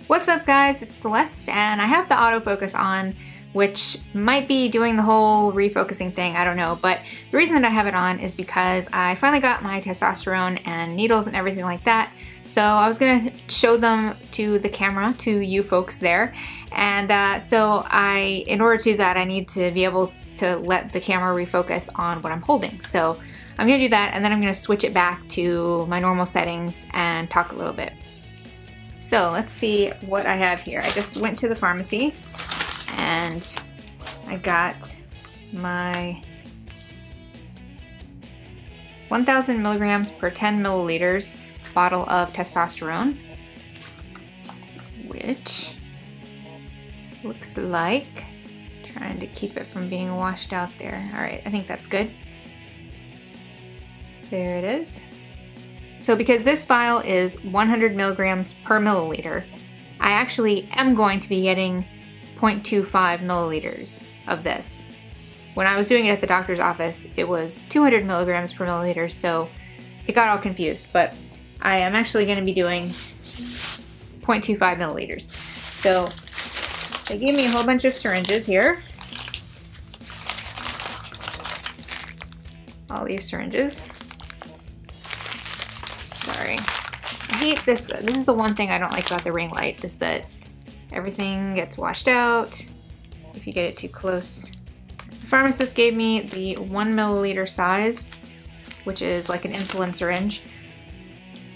What's up guys, it's Celeste and I have the autofocus on, which might be doing the whole refocusing thing, I don't know, but the reason that I have it on is because I finally got my testosterone and needles and everything like that. So I was gonna show them to the camera, to you folks there, and in order to do that I need to be able to let the camera refocus on what I'm holding. So I'm gonna do that and then I'm gonna switch it back to my normal settings and talk a little bit. So let's see what I have here. I just went to the pharmacy and I got my 1,000 milligrams per 10 milliliters bottle of testosterone, which looks like, trying to keep it from being washed out there. All right, I think that's good. There it is. So because this vial is 100 milligrams per milliliter, I actually am going to be getting 0.25 milliliters of this. When I was doing it at the doctor's office, it was 200 milligrams per milliliter, so it got all confused, but I am actually going to be doing 0.25 milliliters. So they gave me a whole bunch of syringes here. All these syringes. Sorry. I hate this. This is the one thing I don't like about the ring light, is that everything gets washed out if you get it too close. The pharmacist gave me the 1 milliliter size, which is like an insulin syringe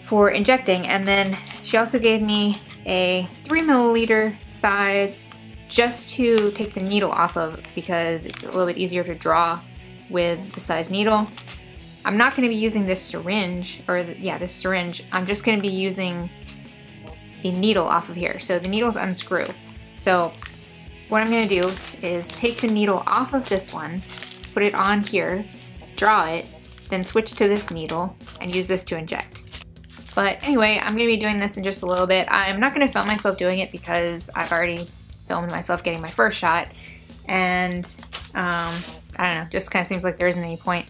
for injecting, and then she also gave me a 3 milliliter size just to take the needle off of, because it's a little bit easier to draw with the size needle. I'm not going to be using this syringe, this syringe. I'm just going to be using the needle off of here. So the needles unscrew. So what I'm going to do is take the needle off of this one, put it on here, draw it, then switch to this needle and use this to inject. But anyway, I'm going to be doing this in just a little bit. I'm not going to film myself doing it because I've already filmed myself getting my first shot, and I don't know, just kind of seems like there isn't any point.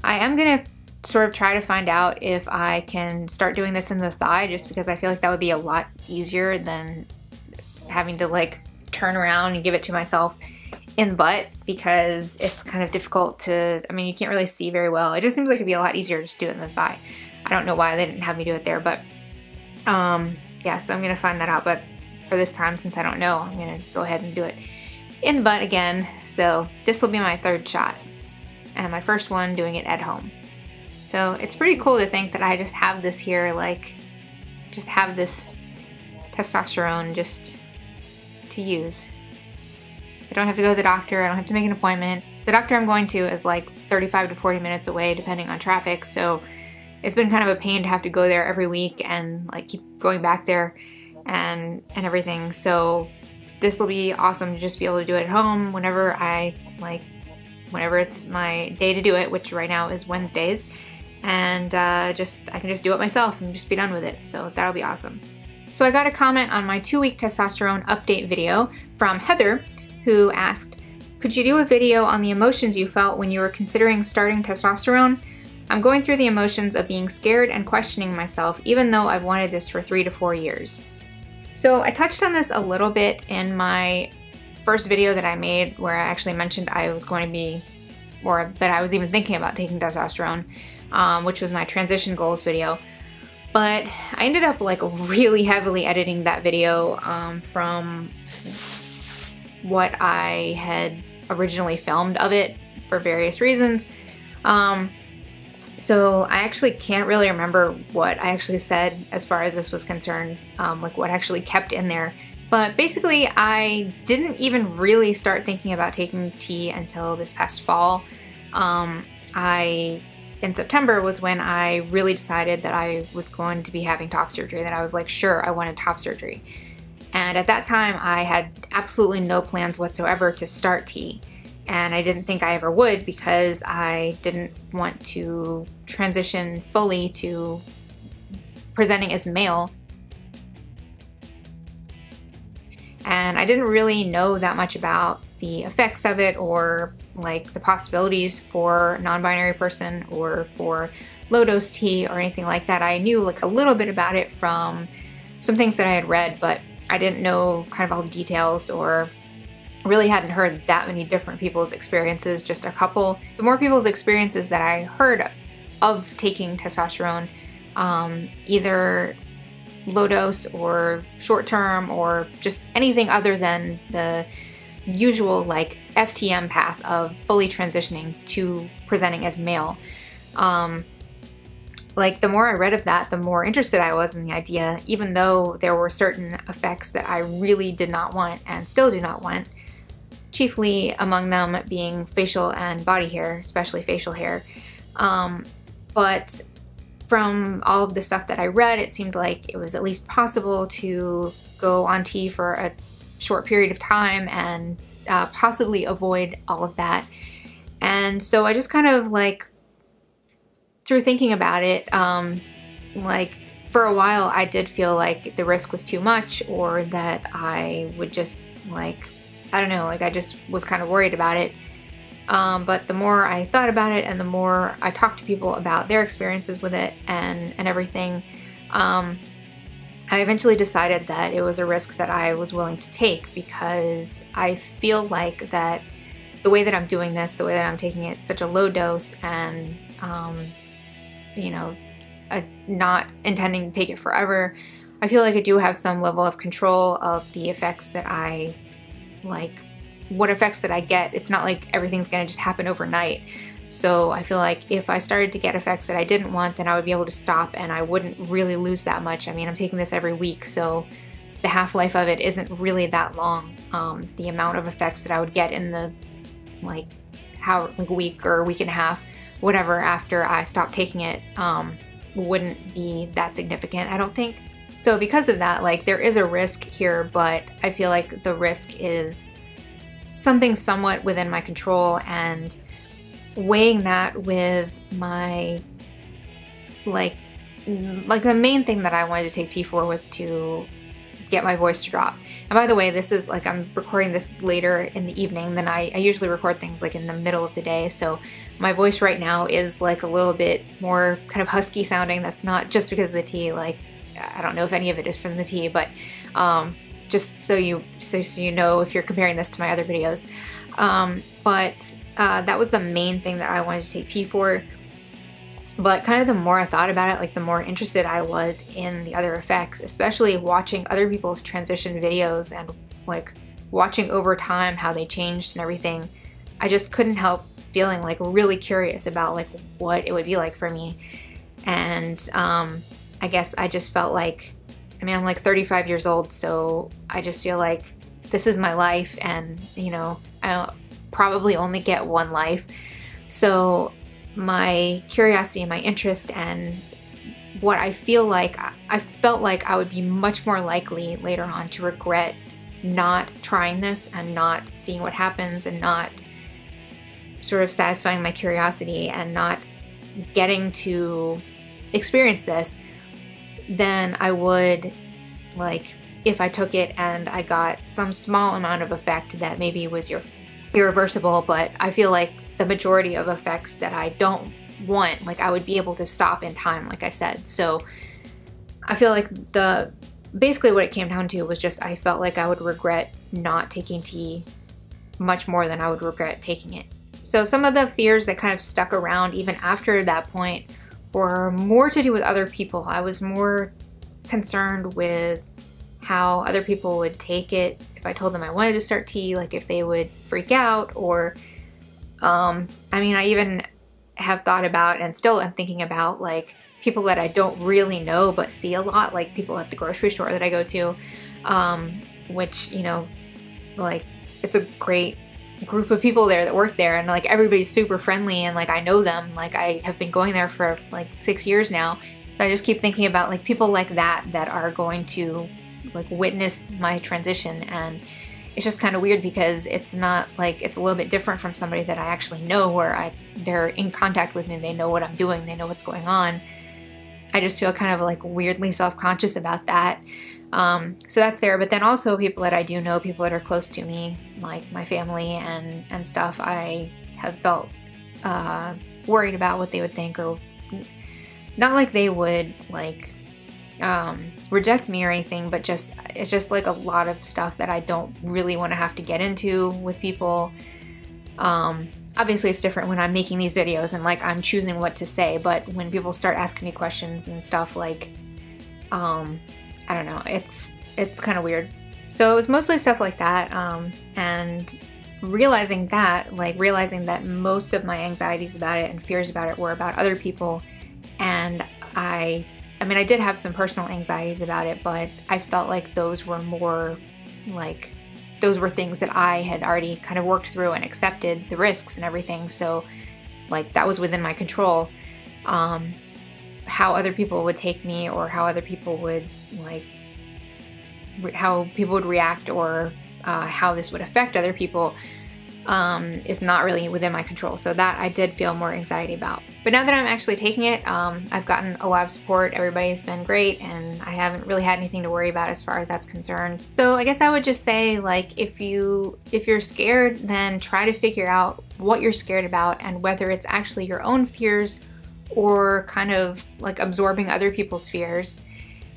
I am going to sort of try to find out if I can start doing this in the thigh, just because I feel like that would be a lot easier than having to like turn around and give it to myself in the butt, because it's kind of difficult to, I mean, you can't really see very well. It just seems like it'd be a lot easier to just do it in the thigh. I don't know why they didn't have me do it there, but yeah, so I'm going to find that out. But for this time, since I don't know, I'm going to go ahead and do it in the butt again. So this will be my third shot, and my first one doing it at home. So it's pretty cool to think that I just have this here, like, just have this testosterone just to use. I don't have to go to the doctor, I don't have to make an appointment. The doctor I'm going to is like 35 to 40 minutes away depending on traffic, so it's been kind of a pain to have to go there every week and like keep going back there and everything. So this will be awesome to just be able to do it at home whenever whenever it's my day to do it, which right now is Wednesdays, and I can just do it myself and just be done with it. So that'll be awesome. So I got a comment on my 2-week testosterone update video from Heather, who asked, could you do a video on the emotions you felt when you were considering starting testosterone? I'm going through the emotions of being scared and questioning myself, even though I've wanted this for 3 to 4 years. So I touched on this a little bit in my first video that I made, where I actually mentioned I was going to be, or that I was even thinking about taking testosterone, which was my transition goals video. But I ended up like really heavily editing that video from what I had originally filmed of it for various reasons. So I actually can't really remember what I actually said as far as this was concerned, like what actually kept in there. But basically, I didn't even really start thinking about taking T until this past fall. In September was when I really decided that I was going to be having top surgery, that I was like, sure, I wanted top surgery. And at that time, I had absolutely no plans whatsoever to start T. And I didn't think I ever would, because I didn't want to transition fully to presenting as male. And I didn't really know that much about the effects of it, or like the possibilities for a non-binary person or for low-dose T or anything like that. I knew like a little bit about it from some things that I had read, but I didn't know kind of all the details, or really hadn't heard that many different people's experiences, just a couple. The more people's experiences that I heard of taking testosterone, either low dose or short term or just anything other than the usual like FTM path of fully transitioning to presenting as male. Like the more I read of that, the more interested I was in the idea, even though there were certain effects that I really did not want and still do not want, chiefly among them being facial and body hair, especially facial hair. But from all of the stuff that I read, it seemed like it was at least possible to go on T for a short period of time and possibly avoid all of that. And so I just kind of like, through thinking about it, like for a while I did feel like the risk was too much, or that I would just like, I don't know, like I just was kind of worried about it. But the more I thought about it and the more I talked to people about their experiences with it and everything, I eventually decided that it was a risk that I was willing to take, because I feel like that the way that I'm doing this, the way that I'm taking it such a low dose, and you know, not intending to take it forever, I feel like I do have some level of control of the effects that I like, what effects that I get. It's not like everything's gonna just happen overnight. So I feel like if I started to get effects that I didn't want, then I would be able to stop and I wouldn't really lose that much. I mean, I'm taking this every week, so the half-life of it isn't really that long. The amount of effects that I would get in the like week or week and a half, whatever, after I stopped taking it, wouldn't be that significant, I don't think. So because of that, like there is a risk here, but I feel like the risk is something somewhat within my control, and weighing that with my like the main thing that I wanted to take T for was to get my voice to drop. And by the way, this is like, I'm recording this later in the evening than I usually record things like in the middle of the day, so my voice right now is like a little bit more kind of husky sounding. That's not just because of the tea, like I don't know if any of it is from the tea, but just so you know if you're comparing this to my other videos. But that was the main thing that I wanted to take T for. But kind of the more I thought about it, like the more interested I was in the other effects, especially watching other people's transition videos and like watching over time how they changed and everything. I just couldn't help feeling like really curious about like what it would be like for me. And I guess I just felt like, I mean, I'm like 35 years old, so I just feel like this is my life, and you know, I'll probably only get one life. So my curiosity and my interest and what I feel like, I felt like I would be much more likely later on to regret not trying this and not seeing what happens and not sort of satisfying my curiosity and not getting to experience this than I would like if I took it and I got some small amount of effect that maybe was irreversible. But I feel like the majority of effects that I don't want, like I would be able to stop in time, like I said. So I feel like basically what it came down to was just I felt like I would regret not taking T much more than I would regret taking it. So some of the fears that kind of stuck around even after that point were more to do with other people. I was more concerned with how other people would take it if I told them I wanted to start T, like if they would freak out, or I mean, I even have thought about and still am thinking about like people that I don't really know but see a lot, like people at the grocery store that I go to, which, you know, like it's a great group of people there that work there, and like everybody's super friendly, and like I know them, like I have been going there for like 6 years now. I just keep thinking about like people like that are going to like witness my transition, and it's just kind of weird because it's not like, it's a little bit different from somebody that I actually know, where they're in contact with me, they know what I'm doing, they know what's going on. I just feel kind of like weirdly self-conscious about that. So that's there, but then also people that I do know, people that are close to me, like my family and stuff, I have felt worried about what they would think, or not like they would like reject me or anything, but it's just like a lot of stuff that I don't really want to have to get into with people. Obviously it's different when I'm making these videos and like I'm choosing what to say, but when people start asking me questions and stuff, like I don't know, it's kind of weird. So it was mostly stuff like that, and realizing that most of my anxieties about it and fears about it were about other people, and I mean, I did have some personal anxieties about it, but I felt like those were more like, those were things that I had already kind of worked through and accepted the risks and everything, so like that was within my control. How other people would take me, or how other people would like, how people would react, or how this would affect other people is not really within my control. So that I did feel more anxiety about. But now that I'm actually taking it, I've gotten a lot of support. Everybody's been great, and I haven't really had anything to worry about as far as that's concerned. So I guess I would just say, like, if you're scared, then try to figure out what you're scared about and whether it's actually your own fears or kind of like absorbing other people's fears.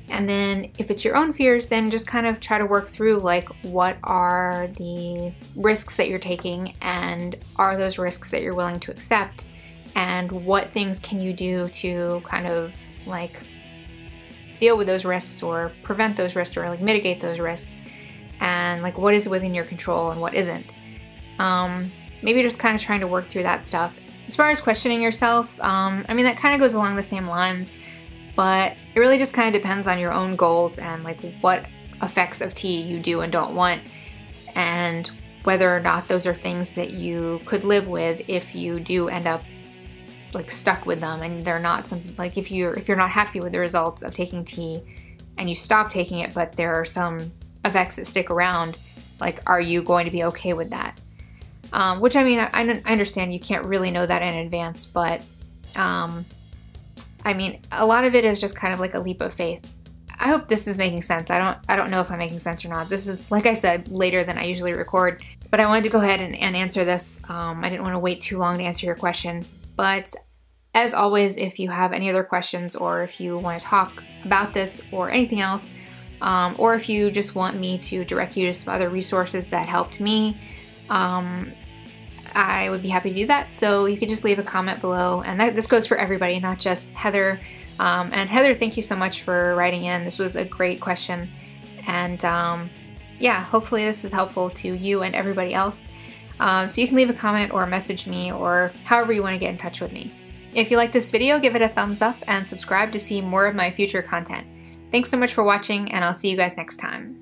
And then if it's your own fears, then just kind of try to work through like, what are the risks that you're taking, and are those risks that you're willing to accept, and what things can you do to kind of like deal with those risks or prevent those risks or like mitigate those risks, and like what is within your control and what isn't. Maybe just kind of trying to work through that stuff. As far as questioning yourself, I mean, that kind of goes along the same lines, but it really just kind of depends on your own goals and like what effects of tea you do and don't want, and whether or not those are things that you could live with if you do end up like stuck with them, and they're not something like, if you're not happy with the results of taking tea and you stop taking it, but there are some effects that stick around, like, are you going to be okay with that? Which, I mean, I understand you can't really know that in advance, but I mean, a lot of it is just kind of like a leap of faith. I hope this is making sense. I don't know if I'm making sense or not. This is, like I said, later than I usually record, but I wanted to go ahead and answer this. I didn't want to wait too long to answer your question. But as always, if you have any other questions, or if you want to talk about this or anything else, or if you just want me to direct you to some other resources that helped me, I would be happy to do that. So you could just leave a comment below, and this goes for everybody, not just Heather. And Heather, thank you so much for writing in. This was a great question, and yeah, hopefully this is helpful to you and everybody else. So you can leave a comment or message me, or however you want to get in touch with me. If you like this video, give it a thumbs up and subscribe to see more of my future content. Thanks so much for watching, and I'll see you guys next time.